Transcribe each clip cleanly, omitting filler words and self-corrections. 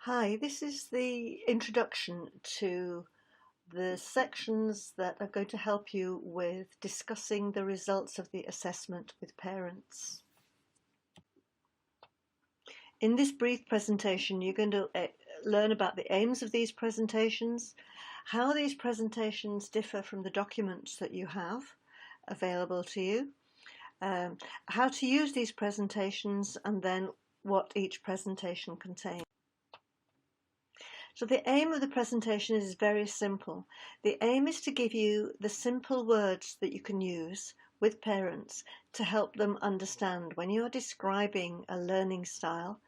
Hi, this is the introduction to the sections that are going to help you with discussing the results of the assessment with parents. In this brief presentation, you're going to learn about the aims of these presentations, how these presentations differ from the documents that you have available to you, how to use these presentations, and then what each presentation contains. So the aim of the presentation is very simple. The aim is to give you the simple words that you can use with parents to help them understand when you're describing a learning style,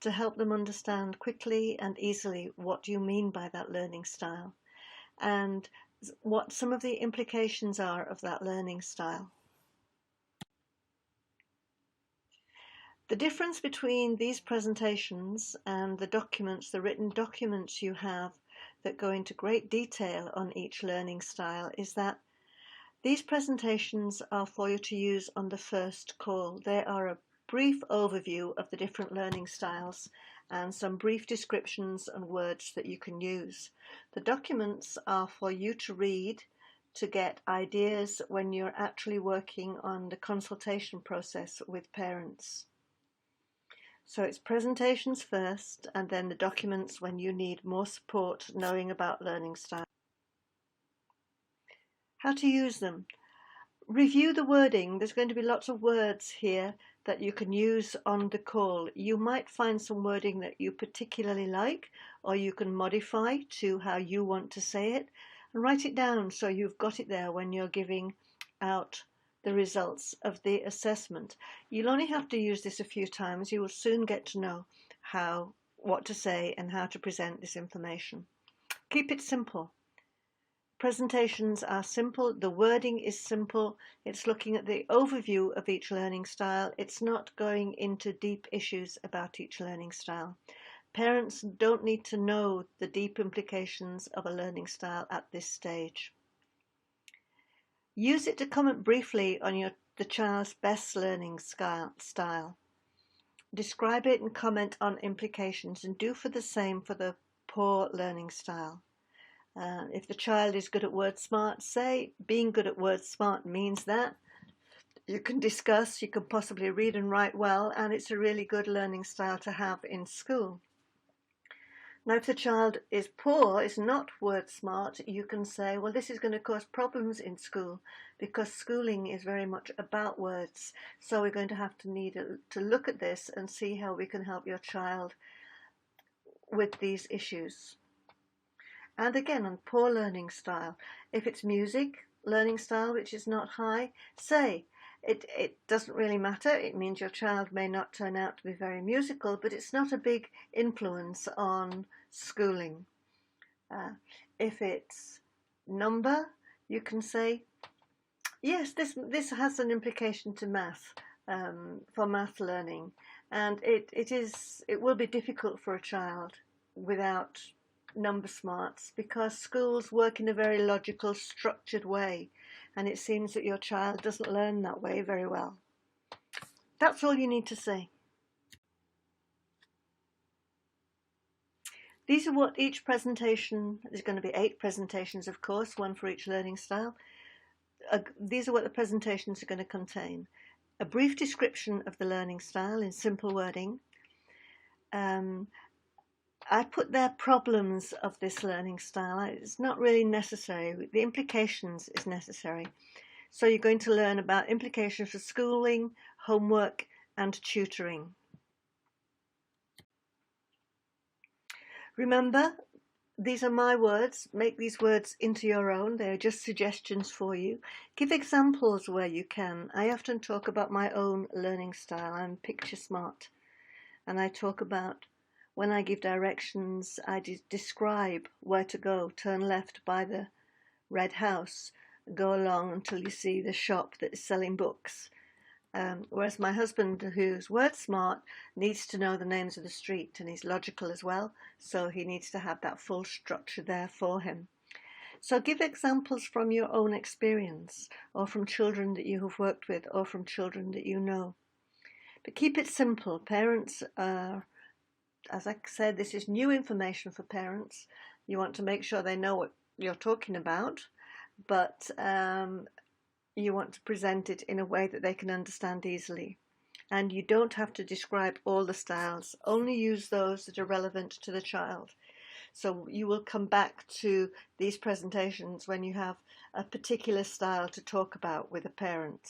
to help them understand quickly and easily what you mean by that learning style and what some of the implications are of that learning style. The difference between these presentations and the documents, the written documents you have that go into great detail on each learning style, is that these presentations are for you to use on the first call. They are a brief overview of the different learning styles and some brief descriptions and words that you can use. The documents are for you to read to get ideas when you're actually working on the consultation process with parents. So it's presentations first, and then the documents when you need more support knowing about learning style. How to use them. Review the wording. There's going to be lots of words here that you can use on the call. You might find some wording that you particularly like, or you can modify to how you want to say it, and write it down so you've got it there when you're giving out the results of the assessment. You'll only have to use this a few times. You will soon get to know what to say and how to present this information. Keep it simple. Presentations are simple, the wording is simple, it's looking at the overview of each learning style, it's not going into deep issues about each learning style. Parents don't need to know the deep implications of a learning style at this stage. Use it to comment briefly on the child's best learning style. Describe it and comment on implications, and do for the same for the poor learning style. If the child is good at word smart, say being good at word smart means that you can discuss, you can possibly read and write well, and it's a really good learning style to have in school. Now, if the child is poor, is not word smart, you can say, well, this is going to cause problems in school because schooling is very much about words. So we're going to have to look at this and see how we can help your child with these issues. And again, on poor learning style, if it's music learning style, which is not high, say, it doesn't really matter. It means your child may not turn out to be very musical, but it's not a big influence on schooling. If it's number, you can say, yes, this has an implication to math, for math learning, and it will be difficult for a child without number smarts because schools work in a very logical, structured way, and it seems that your child doesn't learn that way very well. That's all you need to say. These are what each presentation, there's going to be 8 presentations, of course, one for each learning style. These are what the presentations are going to contain. A brief description of the learning style in simple wording. I put there problems of this learning style. It's not really necessary. The implications is necessary. So you're going to learn about implications for schooling, homework, and tutoring. Remember, these are my words. Make these words into your own. They're just suggestions for you. Give examples where you can. I often talk about my own learning style. I'm picture smart. And I talk about when I give directions, I describe where to go. Turn left by the red house. Go along until you see the shop that is selling books. Whereas my husband, who's word smart, needs to know the names of the street, and he's logical as well, so he needs to have that full structure there for him. So give examples from your own experience, or from children that you have worked with, or from children that you know. But keep it simple. Parents are as I said, this is new information for parents. You want to make sure they know what you're talking about, but you want to present it in a way that they can understand easily. And you don't have to describe all the styles, only use those that are relevant to the child. So you will come back to these presentations when you have a particular style to talk about with a parent.